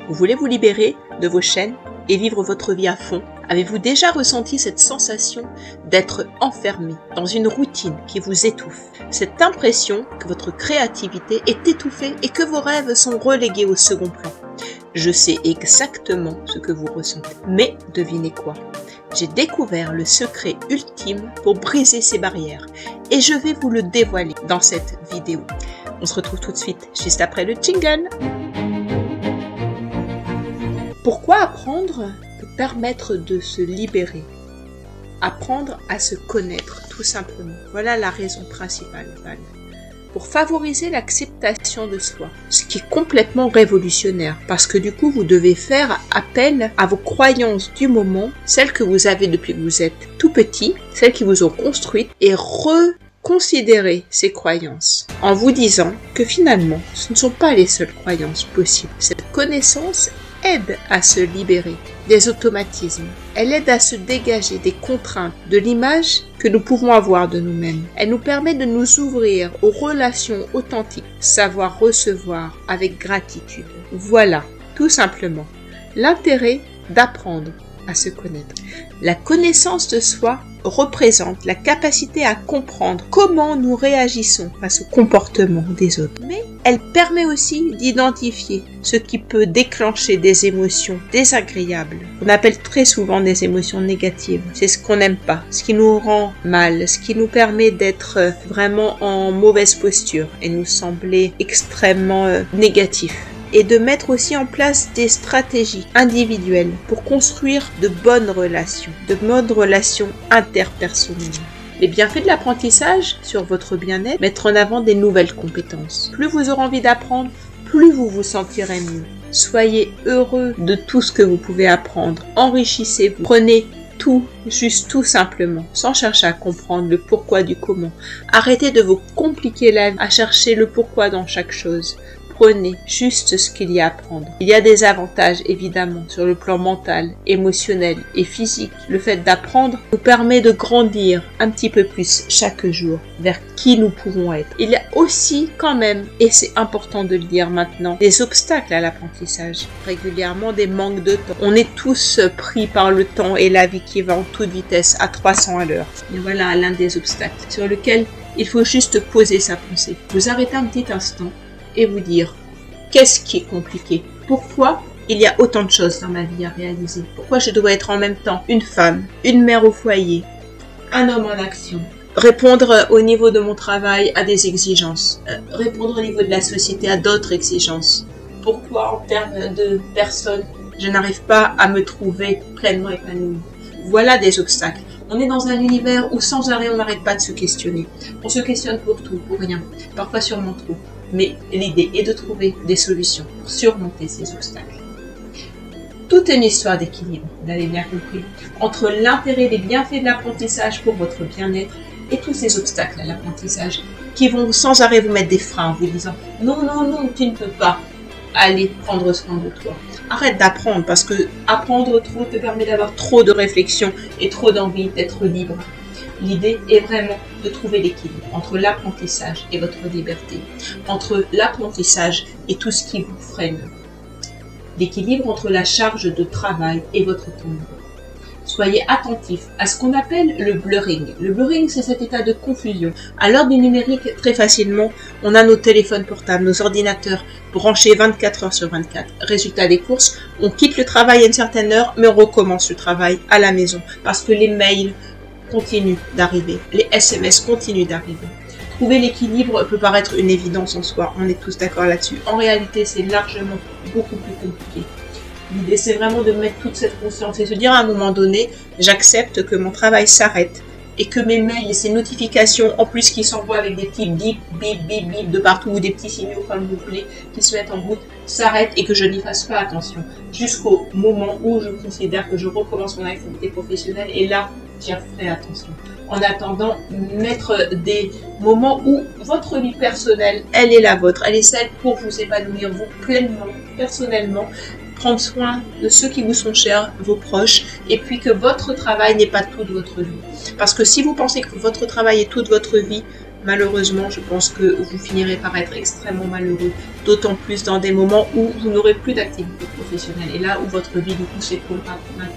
Vous voulez vous libérer de vos chaînes et vivre votre vie à fond? Avez-vous déjà ressenti cette sensation d'être enfermé dans une routine qui vous étouffe? Cette impression que votre créativité est étouffée et que vos rêves sont relégués au second plan? Je sais exactement ce que vous ressentez. Mais devinez quoi? J'ai découvert le secret ultime pour briser ces barrières et je vais vous le dévoiler dans cette vidéo. On se retrouve tout de suite, juste après le jingle. Pourquoi apprendre peut permettre de se libérer? Apprendre à se connaître, tout simplement. Voilà la raison principale. Pour favoriser l'acceptation de soi, ce qui est complètement révolutionnaire, parce que du coup, vous devez faire appel à vos croyances du moment, celles que vous avez depuis que vous êtes tout petit, celles qui vous ont construite, et reconsidérer ces croyances, en vous disant que finalement, ce ne sont pas les seules croyances possibles. Cette connaissance aide à se libérer des automatismes. Elle aide à se dégager des contraintes, de l'image que nous pouvons avoir de nous-mêmes. Elle nous permet de nous ouvrir aux relations authentiques, savoir recevoir avec gratitude. Voilà, tout simplement, l'intérêt d'apprendre à se connaître. La connaissance de soi représente la capacité à comprendre comment nous réagissons face au comportement des autres. Mais elle permet aussi d'identifier ce qui peut déclencher des émotions désagréables. On appelle très souvent des émotions négatives. C'est ce qu'on n'aime pas, ce qui nous rend mal, ce qui nous permet d'être vraiment en mauvaise posture et nous sembler extrêmement négatifs. Et de mettre aussi en place des stratégies individuelles pour construire de bonnes relations interpersonnelles. Les bienfaits de l'apprentissage sur votre bien-être, mettre en avant des nouvelles compétences. Plus vous aurez envie d'apprendre, plus vous vous sentirez mieux. Soyez heureux de tout ce que vous pouvez apprendre. Enrichissez-vous. Prenez tout, juste tout simplement, sans chercher à comprendre le pourquoi du comment. Arrêtez de vous compliquer la vie à chercher le pourquoi dans chaque chose. Prenez juste ce qu'il y a à prendre. Il y a des avantages, évidemment, sur le plan mental, émotionnel et physique. Le fait d'apprendre nous permet de grandir un petit peu plus chaque jour vers qui nous pouvons être. Il y a aussi quand même, et c'est important de le dire maintenant, des obstacles à l'apprentissage. Régulièrement, des manques de temps. On est tous pris par le temps et la vie qui va en toute vitesse à 300 à l'heure. Et voilà l'un des obstacles sur lequel il faut juste poser sa pensée. Vous arrêtez un petit instant et vous dire, qu'est-ce qui est compliqué? Pourquoi il y a autant de choses dans ma vie à réaliser? Pourquoi je dois être en même temps une femme, une mère au foyer, un homme en action? Répondre au niveau de mon travail à des exigences. Répondre au niveau de la société à d'autres exigences. Pourquoi en termes de personnes, je n'arrive pas à me trouver pleinement épanouie? Voilà des obstacles. On est dans un univers où sans arrêt on n'arrête pas de se questionner. On se questionne pour tout, pour rien, parfois sûrement trop. Mais l'idée est de trouver des solutions pour surmonter ces obstacles. Tout est une histoire d'équilibre, vous l'avez bien compris, entre l'intérêt des bienfaits de l'apprentissage pour votre bien-être et tous ces obstacles à l'apprentissage qui vont sans arrêt vous mettre des freins en vous disant « Non, non, non, tu ne peux pas aller prendre soin de toi ». Arrête d'apprendre parce que apprendre trop te permet d'avoir trop de réflexion et trop d'envie d'être libre. L'idée est vraiment de trouver l'équilibre entre l'apprentissage et votre liberté, entre l'apprentissage et tout ce qui vous freine. L'équilibre entre la charge de travail et votre temps libre. Soyez attentif à ce qu'on appelle le blurring. Le blurring, c'est cet état de confusion. À l'heure du numérique, très facilement, on a nos téléphones portables, nos ordinateurs branchés 24 heures sur 24. Résultat des courses, on quitte le travail à une certaine heure, mais on recommence le travail à la maison parce que les mails continuent d'arriver, les SMS continuent d'arriver. Trouver l'équilibre peut paraître une évidence en soi, on est tous d'accord là-dessus. En réalité, c'est largement beaucoup plus compliqué. L'idée, c'est vraiment de mettre toute cette conscience et se dire à un moment donné, j'accepte que mon travail s'arrête et que mes mails et ces notifications, en plus qui s'envoient avec des petits bip, bip, bip, bip de partout ou des petits signaux comme vous voulez, qui se mettent en route, s'arrêtent et que je n'y fasse pas attention jusqu'au moment où je considère que je recommence mon activité professionnelle et là, j'y ferai attention. En attendant, mettre des moments où votre vie personnelle, elle est la vôtre, elle est celle pour vous épanouir, vous pleinement, personnellement, prendre soin de ceux qui vous sont chers, vos proches, et puis que votre travail n'est pas toute votre vie. Parce que si vous pensez que votre travail est toute votre vie, malheureusement, je pense que vous finirez par être extrêmement malheureux, d'autant plus dans des moments où vous n'aurez plus d'activité professionnelle et là où votre vie du coup s'écoulera maintenant.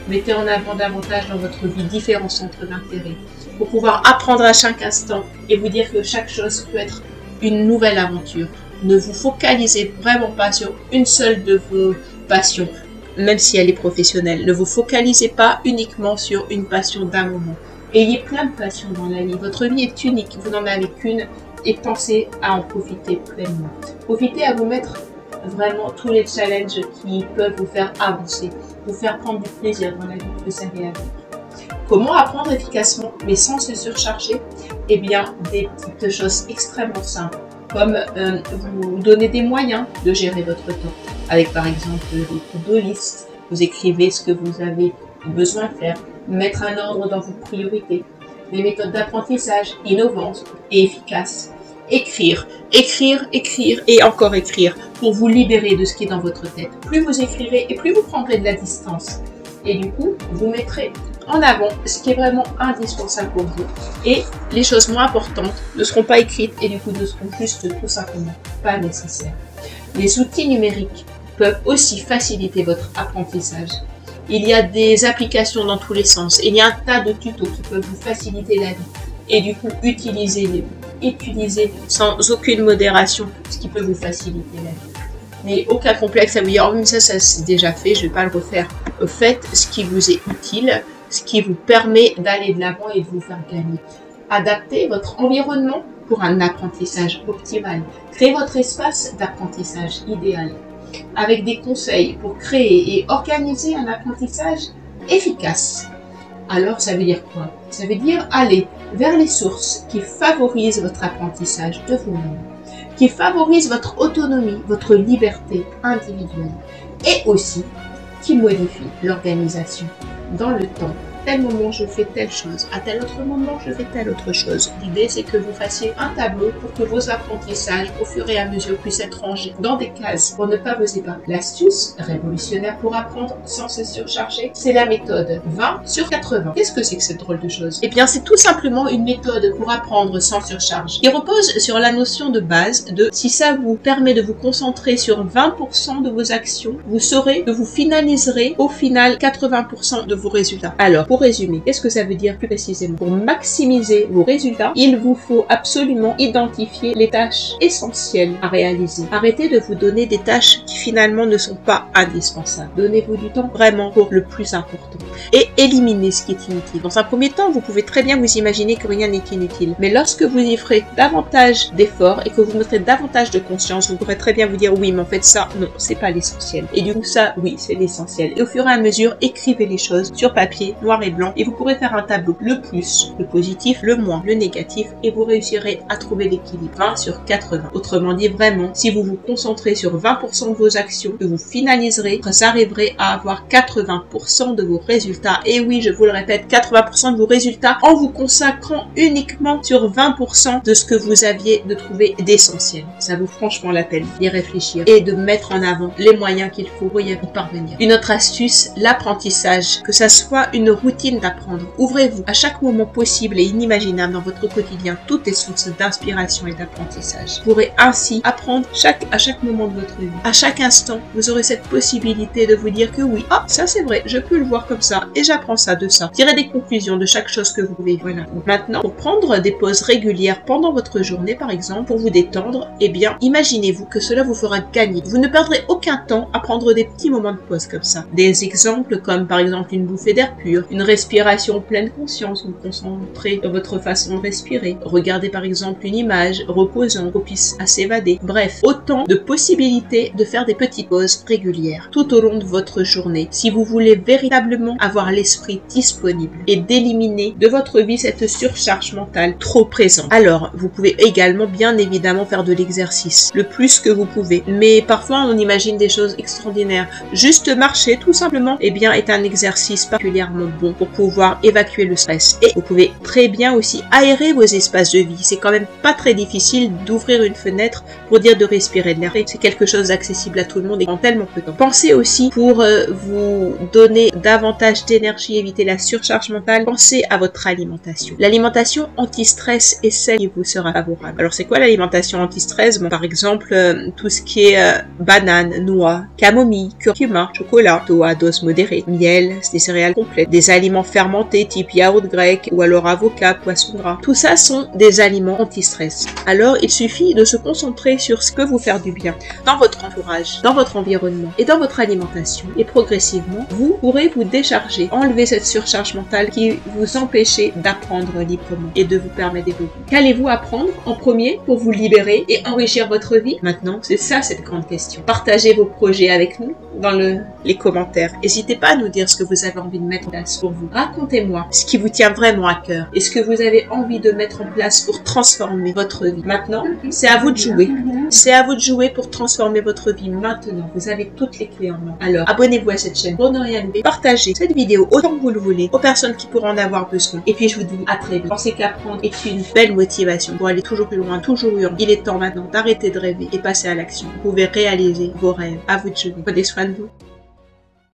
Mettez en avant davantage dans votre vie différents centres d'intérêt pour pouvoir apprendre à chaque instant et vous dire que chaque chose peut être une nouvelle aventure. Ne vous focalisez vraiment pas sur une seule de vos passions, même si elle est professionnelle. Ne vous focalisez pas uniquement sur une passion d'un moment. Ayez plein de passions dans la vie. Votre vie est unique, vous n'en avez qu'une et pensez à en profiter pleinement. Profitez à vous mettre vraiment tous les challenges qui peuvent vous faire avancer, vous faire prendre du plaisir dans la vie que vous avez à vivre. Comment apprendre efficacement mais sans se surcharger? Eh bien, des petites choses extrêmement simples, comme vous donner des moyens de gérer votre temps, avec par exemple des to-do list, vous écrivez ce que vous avez besoin de faire, mettre un ordre dans vos priorités, des méthodes d'apprentissage innovantes et efficaces. Écrire, écrire, écrire et encore écrire pour vous libérer de ce qui est dans votre tête. Plus vous écrirez et plus vous prendrez de la distance. Et du coup, vous mettrez en avant ce qui est vraiment indispensable pour vous. Et les choses moins importantes ne seront pas écrites et du coup ne seront juste tout simplement pas nécessaires. Les outils numériques peuvent aussi faciliter votre apprentissage. Il y a des applications dans tous les sens. Il y a un tas de tutos qui peuvent vous faciliter la vie. Et du coup, utilisez-les. Utilisez sans aucune modération ce qui peut vous faciliter la vie. Mais aucun complexe à vous dire, oh, mais ça c'est déjà fait, je ne vais pas le refaire. Faites ce qui vous est utile, ce qui vous permet d'aller de l'avant et de vous faire gagner. Adaptez votre environnement pour un apprentissage optimal. Créez votre espace d'apprentissage idéal, avec des conseils pour créer et organiser un apprentissage efficace. Alors, ça veut dire quoi? Ça veut dire aller vers les sources qui favorisent votre apprentissage de vous-même, qui favorisent votre autonomie, votre liberté individuelle, et aussi qui modifient l'organisation dans le temps. À tel moment, je fais telle chose. À tel autre moment, je fais telle autre chose. L'idée, c'est que vous fassiez un tableau pour que vos apprentissages, au fur et à mesure, puissent être rangés dans des cases pour ne pas vous épargner. L'astuce révolutionnaire pour apprendre sans se surcharger, c'est la méthode 20/80. Qu'est-ce que c'est que cette drôle de chose? Eh bien, c'est tout simplement une méthode pour apprendre sans surcharge qui repose sur la notion de base de si ça vous permet de vous concentrer sur 20% de vos actions, vous saurez que vous finaliserez au final 80% de vos résultats. Alors, pour résumer, qu'est-ce que ça veut dire plus précisément? Pour maximiser vos résultats, il vous faut absolument identifier les tâches essentielles à réaliser. Arrêtez de vous donner des tâches qui finalement ne sont pas indispensables. Donnez-vous du temps vraiment pour le plus important. Et éliminez ce qui est inutile. Dans un premier temps, vous pouvez très bien vous imaginer que rien n'est inutile. Mais lorsque vous y ferez davantage d'efforts et que vous mettrez davantage de conscience, vous pourrez très bien vous dire oui, mais en fait ça, non, c'est pas l'essentiel. Et du coup ça, oui, c'est l'essentiel. Et au fur et à mesure, écrivez les choses sur papier, noir et blanc, et vous pourrez faire un tableau, le plus, le positif, le moins, le négatif, et vous réussirez à trouver l'équilibre 20/80. Autrement dit, vraiment, si vous vous concentrez sur 20% de vos actions, que vous finaliserez, vous arriverez à avoir 80% de vos résultats. Et oui, je vous le répète, 80% de vos résultats en vous consacrant uniquement sur 20% de ce que vous aviez de trouver d'essentiel. Ça vaut franchement la peine d'y réfléchir et de mettre en avant les moyens qu'il faut pour y parvenir. Une autre astuce, l'apprentissage, que ça soit une routine d'apprendre. Ouvrez-vous à chaque moment possible et inimaginable dans votre quotidien toutes les sources d'inspiration et d'apprentissage. Vous pourrez ainsi apprendre à chaque moment de votre vie. À chaque instant, vous aurez cette possibilité de vous dire que oui, ah, ça c'est vrai, je peux le voir comme ça et j'apprends ça de ça. Tirez des conclusions de chaque chose que vous pouvez. Voilà. Donc maintenant, pour prendre des pauses régulières pendant votre journée, par exemple, pour vous détendre, eh bien, imaginez-vous que cela vous fera gagner. Vous ne perdrez aucun temps à prendre des petits moments de pause comme ça. Des exemples comme par exemple une bouffée d'air pur, une respiration pleine conscience, vous concentrez sur votre façon de respirer. Regardez par exemple une image reposante, propice à s'évader. Bref, autant de possibilités de faire des petites pauses régulières tout au long de votre journée si vous voulez véritablement avoir l'esprit disponible et d'éliminer de votre vie cette surcharge mentale trop présente. Alors, vous pouvez également bien évidemment faire de l'exercice, le plus que vous pouvez. Mais parfois on imagine des choses extraordinaires. Juste marcher tout simplement, eh bien, est un exercice particulièrement bon bon pour pouvoir évacuer le stress. Et vous pouvez très bien aussi aérer vos espaces de vie. C'est quand même pas très difficile d'ouvrir une fenêtre pour dire de respirer de l'air. C'est quelque chose d'accessible à tout le monde et en tellement peu de temps. Pensez aussi pour vous donner davantage d'énergie, éviter la surcharge mentale, pensez à votre alimentation. L'alimentation anti-stress est celle qui vous sera favorable. Alors c'est quoi l'alimentation anti-stress? Bon, par exemple, tout ce qui est banane, noix, camomille, curcuma, chocolat, à dose modérée, miel, des céréales complètes, des aliments fermentés type yaourt grec ou alors avocat, poisson gras. Tout ça sont des aliments anti-stress. Alors il suffit de se concentrer sur ce que vous faire du bien dans votre entourage, dans votre environnement et dans votre alimentation. Et progressivement, vous pourrez vous décharger, enlever cette surcharge mentale qui vous empêchait d'apprendre librement et de vous permettre d'évoluer. Qu'allez-vous apprendre en premier pour vous libérer et enrichir votre vie? Maintenant, c'est ça cette grande question. Partagez vos projets avec nous dans les commentaires. N'hésitez pas à nous dire ce que vous avez envie de mettre en place pour vous. Racontez-moi ce qui vous tient vraiment à cœur et ce que vous avez envie de mettre en place pour transformer votre vie. Maintenant, c'est à vous de jouer. C'est à vous de jouer pour transformer votre vie maintenant. Vous avez toutes les clés en main. Alors, abonnez-vous à cette chaîne pour ne rien louper. Partagez cette vidéo autant que vous le voulez aux personnes qui pourraient en avoir besoin. Et puis, je vous dis à très vite. Pensez qu'apprendre est une belle motivation pour aller toujours plus loin, toujours mieux. Il est temps maintenant d'arrêter de rêver et passer à l'action. Vous pouvez réaliser vos rêves. À vous de jouer. Prenez soin de vous.